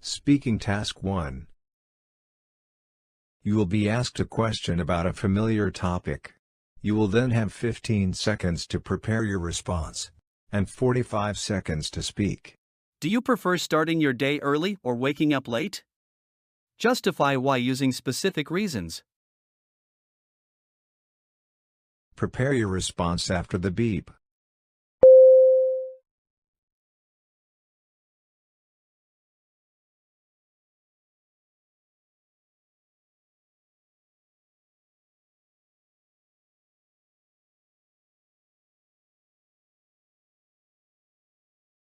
Speaking Task 1. You will be asked a question about a familiar topic. You will then have 15 seconds to prepare your response, and 45 seconds to speak. Do you prefer starting your day early or waking up late? Justify why using specific reasons. Prepare your response after the beep.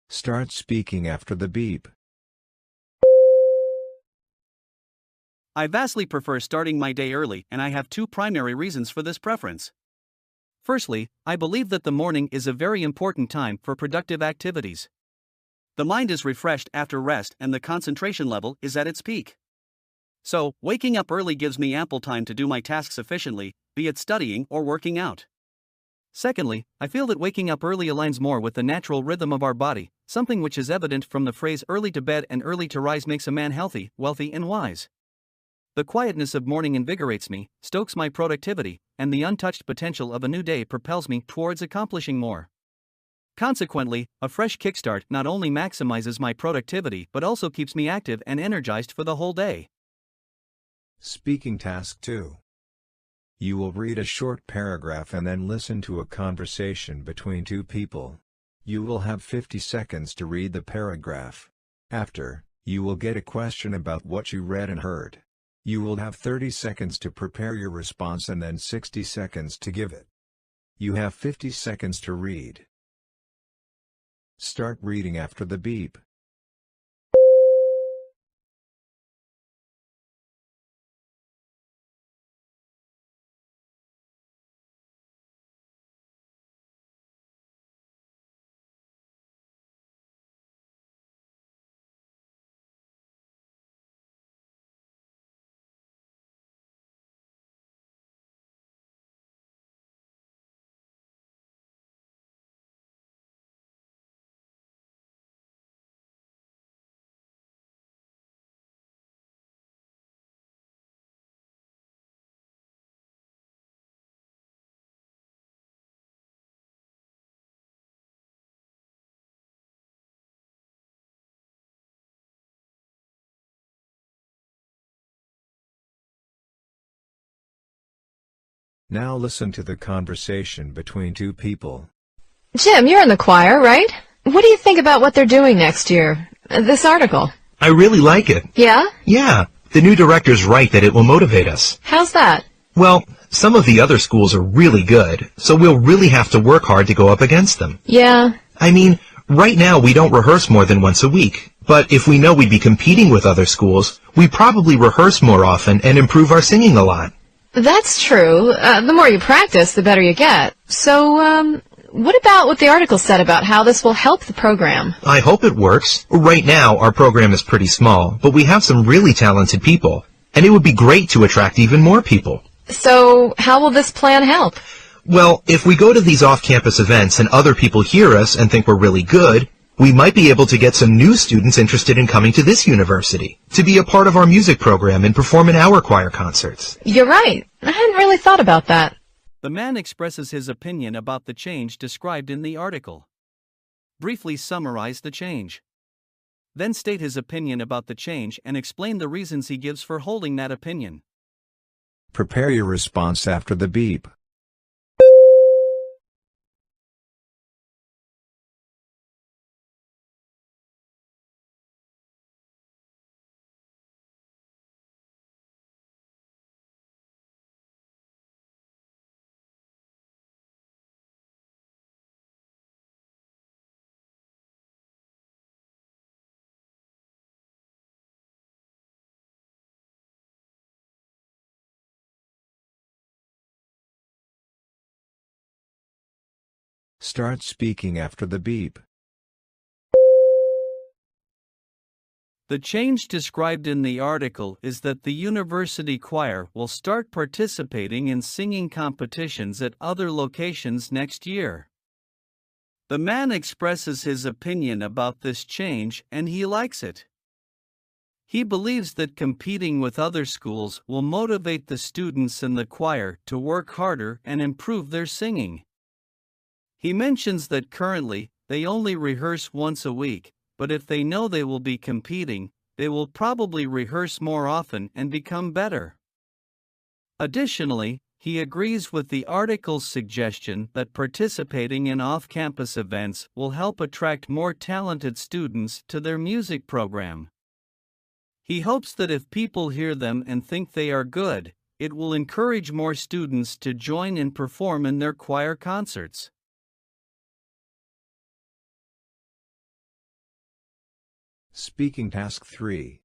Start speaking after the beep. I vastly prefer starting my day early, and I have two primary reasons for this preference. Firstly, I believe that the morning is a very important time for productive activities. The mind is refreshed after rest and the concentration level is at its peak. So, waking up early gives me ample time to do my tasks efficiently, be it studying or working out. Secondly, I feel that waking up early aligns more with the natural rhythm of our body, something which is evident from the phrase early to bed and early to rise makes a man healthy, wealthy and wise. The quietness of morning invigorates me, stokes my productivity, and the untouched potential of a new day propels me towards accomplishing more. Consequently, a fresh kickstart not only maximizes my productivity but also keeps me active and energized for the whole day. Speaking Task 2. You will read a short paragraph and then listen to a conversation between two people. You will have 50 seconds to read the paragraph. After, you will get a question about what you read and heard. You will have 30 seconds to prepare your response and then 60 seconds to give it. You have 50 seconds to read. Start reading after the beep. Now listen to the conversation between two people. Jim, you're in the choir, right? What do you think about what they're doing next year? This article. I really like it. Yeah? Yeah, the new director's right that it will motivate us. How's that? Well, some of the other schools are really good, so we'll really have to work hard to go up against them. Yeah. I mean, right now we don't rehearse more than once a week, but if we know we'd be competing with other schools, we probably rehearse more often and improve our singing a lot. That's true. The more you practice, the better you get. So, what about what the article said about how this will help the program? I hope it works. Right now, our program is pretty small, but we have some really talented people, and it would be great to attract even more people. So, how will this plan help? Well, if we go to these off-campus events and other people hear us and think we're really good, we might be able to get some new students interested in coming to this university, to be a part of our music program and perform in our choir concerts. You're right. I hadn't really thought about that. The man expresses his opinion about the change described in the article. Briefly summarize the change. Then state his opinion about the change and explain the reasons he gives for holding that opinion. Prepare your response after the beep. Start speaking after the beep. The change described in the article is that the university choir will start participating in singing competitions at other locations next year. The man expresses his opinion about this change and he likes it. He believes that competing with other schools will motivate the students in the choir to work harder and improve their singing. He mentions that currently, they only rehearse once a week, but if they know they will be competing, they will probably rehearse more often and become better. Additionally, he agrees with the article's suggestion that participating in off-campus events will help attract more talented students to their music program. He hopes that if people hear them and think they are good, it will encourage more students to join and perform in their choir concerts. Speaking Task 3.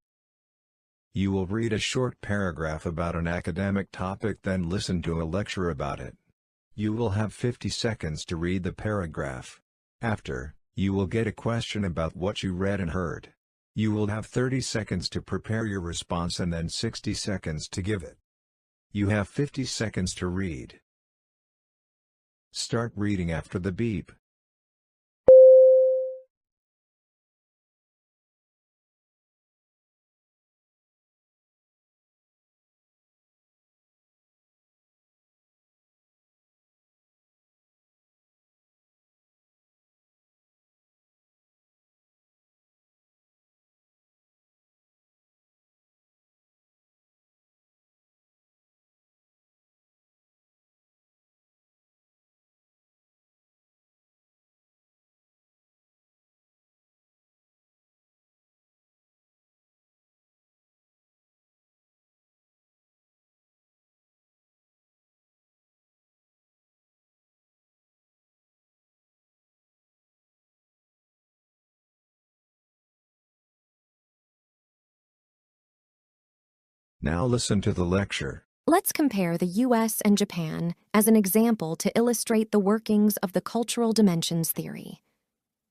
You will read a short paragraph about an academic topic, then listen to a lecture about it. You will have 50 seconds to read the paragraph. After, you will get a question about what you read and heard. You will have 30 seconds to prepare your response and then 60 seconds to give it. You have 50 seconds to read. Start reading after the beep. Now listen to the lecture. Let's compare the US and Japan as an example to illustrate the workings of the cultural dimensions theory.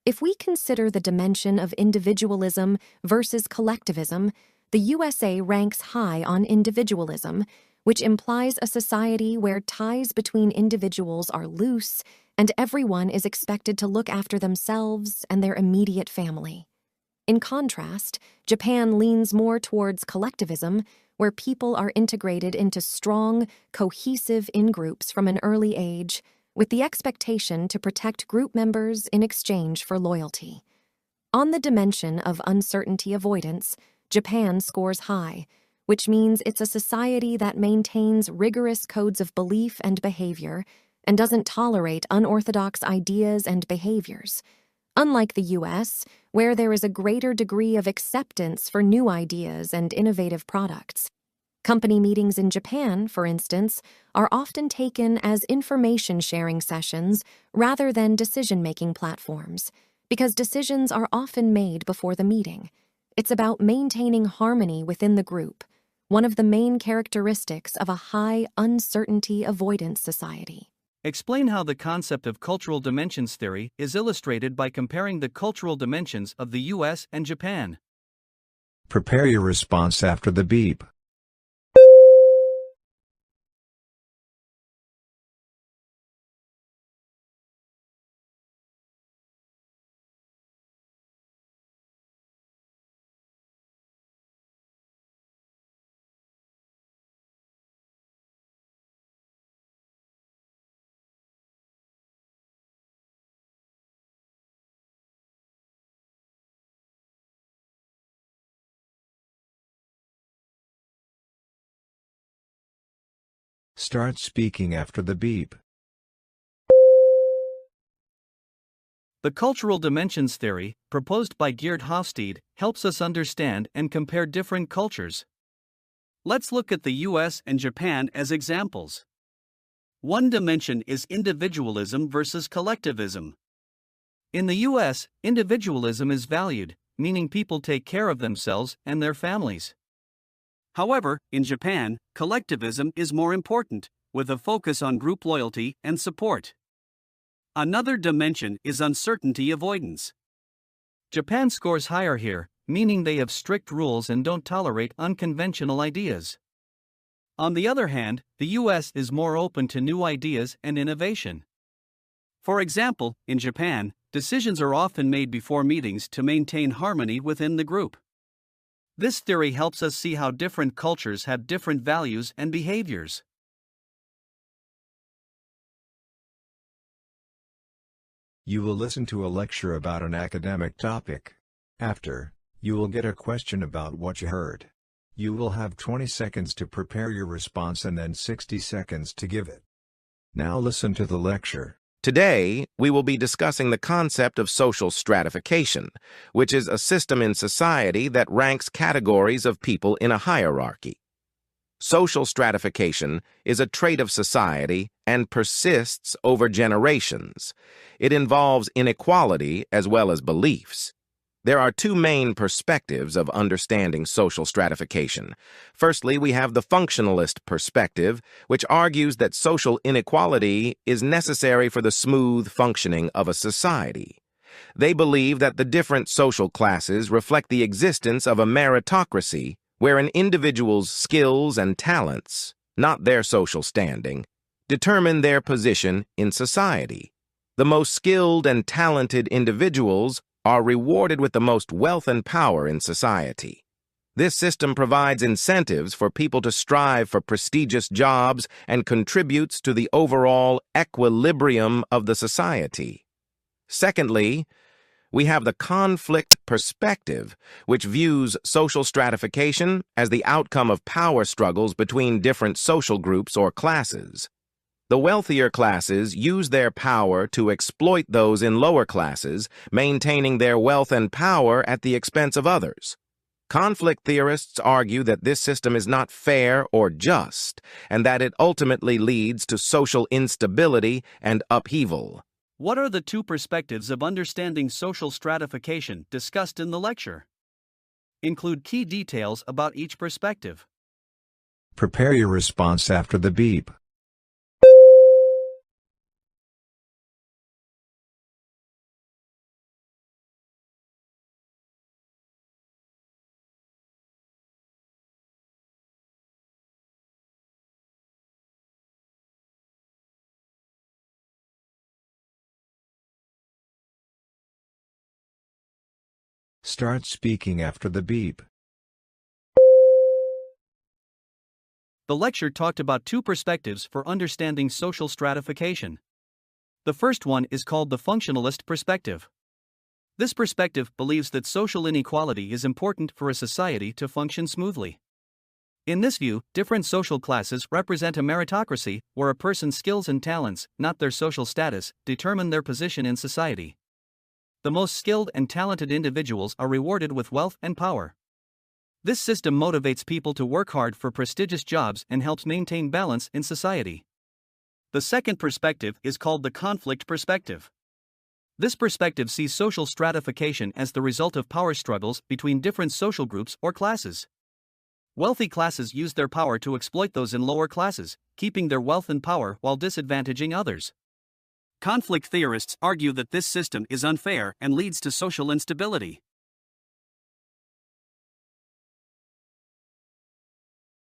If we consider the dimension of individualism versus collectivism, the USA ranks high on individualism, which implies a society where ties between individuals are loose and everyone is expected to look after themselves and their immediate family. In contrast, Japan leans more towards collectivism, where people are integrated into strong, cohesive in-groups from an early age, with the expectation to protect group members in exchange for loyalty. On the dimension of uncertainty avoidance, Japan scores high, which means it's a society that maintains rigorous codes of belief and behavior and doesn't tolerate unorthodox ideas and behaviors. Unlike the US, where there is a greater degree of acceptance for new ideas and innovative products. Company meetings in Japan, for instance, are often taken as information-sharing sessions rather than decision-making platforms, because decisions are often made before the meeting. It's about maintaining harmony within the group, one of the main characteristics of a high uncertainty avoidance society. Explain how the concept of cultural dimensions theory is illustrated by comparing the cultural dimensions of the US and Japan. Prepare your response after the beep. Start speaking after the beep. The cultural dimensions theory, proposed by Geert Hofstede, helps us understand and compare different cultures. Let's look at the US and Japan as examples. One dimension is individualism versus collectivism. In the US, individualism is valued, meaning people take care of themselves and their families. However, in Japan, collectivism is more important, with a focus on group loyalty and support. Another dimension is uncertainty avoidance. Japan scores higher here, meaning they have strict rules and don't tolerate unconventional ideas. On the other hand, the US is more open to new ideas and innovation. For example, in Japan, decisions are often made before meetings to maintain harmony within the group. This theory helps us see how different cultures have different values and behaviors. You will listen to a lecture about an academic topic. After, you will get a question about what you heard. You will have 20 seconds to prepare your response and then 60 seconds to give it. Now listen to the lecture. Today, we will be discussing the concept of social stratification, which is a system in society that ranks categories of people in a hierarchy. Social stratification is a trait of society and persists over generations. It involves inequality as well as beliefs. There are two main perspectives of understanding social stratification. Firstly, we have the functionalist perspective, which argues that social inequality is necessary for the smooth functioning of a society. They believe that the different social classes reflect the existence of a meritocracy where an individual's skills and talents, not their social standing, determine their position in society. The most skilled and talented individuals are rewarded with the most wealth and power in society. This system provides incentives for people to strive for prestigious jobs and contributes to the overall equilibrium of the society. Secondly, we have the conflict perspective, which views social stratification as the outcome of power struggles between different social groups or classes. The wealthier classes use their power to exploit those in lower classes, maintaining their wealth and power at the expense of others. Conflict theorists argue that this system is not fair or just, and that it ultimately leads to social instability and upheaval. What are the two perspectives of understanding social stratification discussed in the lecture? Include key details about each perspective. Prepare your response after the beep. Start speaking after the beep. The lecture talked about two perspectives for understanding social stratification. The first one is called the functionalist perspective. This perspective believes that social inequality is important for a society to function smoothly. In this view, different social classes represent a meritocracy where a person's skills and talents, not their social status, determine their position in society. The most skilled and talented individuals are rewarded with wealth and power. This system motivates people to work hard for prestigious jobs and helps maintain balance in society. The second perspective is called the conflict perspective. This perspective sees social stratification as the result of power struggles between different social groups or classes. Wealthy classes use their power to exploit those in lower classes, keeping their wealth and power while disadvantaging others. Conflict theorists argue that this system is unfair and leads to social instability.